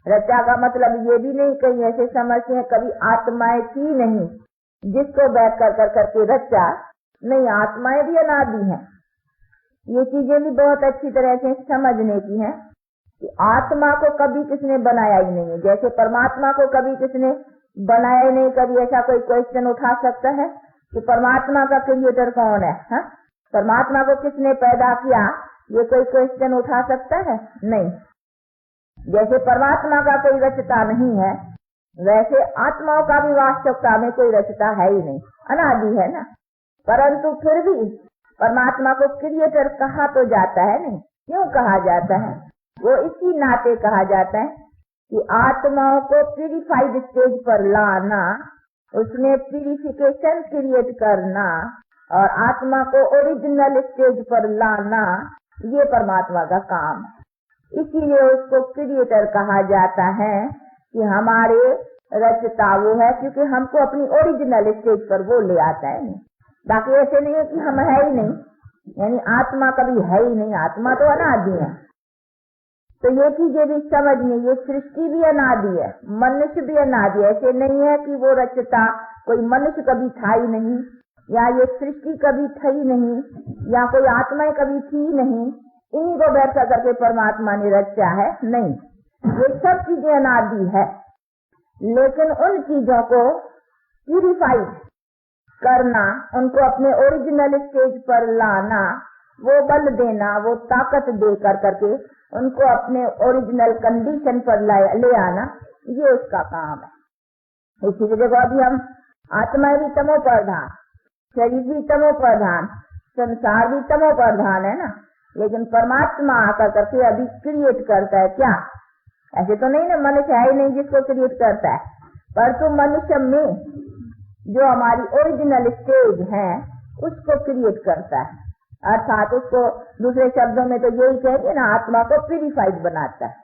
रचा का मतलब ये भी नहीं, कहीं ऐसे समझते हैं कभी आत्माएं थी नहीं जिसको बैठ कर करके रचा, नहीं, आत्माएं भी अनादि हैं। ये चीजें भी बहुत अच्छी तरह से समझने की हैं कि आत्मा को कभी किसने बनाया ही नहीं है, जैसे परमात्मा को कभी किसने बनाया ही नहीं। कभी ऐसा कोई क्वेश्चन उठा सकता है कि परमात्मा का क्रिएटर कौन है? हा? परमात्मा को किसने पैदा किया, ये कोई क्वेश्चन उठा सकता है? नहीं। जैसे परमात्मा का कोई रचता नहीं है, वैसे आत्माओं का भी वास्तविकता में कोई रचता है ही नहीं, अनादि है ना। परंतु फिर भी परमात्मा को क्रिएटर कहा तो जाता है नहीं। क्यों कहा जाता है? वो इसी नाते कहा जाता है कि आत्माओं को प्यूरिफाइड स्टेज पर लाना, उसमें प्यूरिफिकेशन क्रिएट करना और आत्मा को ओरिजिनल स्टेज पर लाना, ये परमात्मा का काम है। इसीलिए उसको क्रिएटर कहा जाता है कि हमारे रचता वो है, क्योंकि हमको अपनी ओरिजिनल स्टेज पर वो ले आता है। नहीं, बाकी ऐसे नहीं है कि हम है ही नहीं, यानी आत्मा कभी है ही नहीं, आत्मा तो अनादि है। तो ये चीजें भी समझनी, ये सृष्टि भी अनादि है, मनुष्य भी अनादि है। ऐसे नहीं है कि वो रचता कोई मनुष्य कभी था ही नहीं, या ये सृष्टि कभी थी नहीं, या कोई आत्मा कभी थी नहीं, इन्हीं को बैठ करके परमात्मा ने रचा है। नहीं, ये सब चीजें अनादि है, लेकिन उन चीजों को प्यूरिफाइड करना, उनको अपने ओरिजिनल स्टेज पर लाना, वो बल देना, वो ताकत दे करके उनको अपने ओरिजिनल कंडीशन पर ले आना, ये उसका काम है। इसीलिए देखो, अभी हम आत्मा भी तमो प्रधान, शरीर भी तमो प्रधान, संसार भी तमो प्रधान है ना, लेकिन परमात्मा आकर करके अभी क्रिएट करता है। क्या ऐसे तो नहीं ना, मनुष्य है ही नहीं जिसको क्रिएट करता है, परंतु मनुष्य में जो हमारी ओरिजिनल स्टेज है उसको क्रिएट करता है, अर्थात उसको दूसरे शब्दों में तो यही कहेंगे ना, आत्मा को प्यूरिफाइड बनाता है।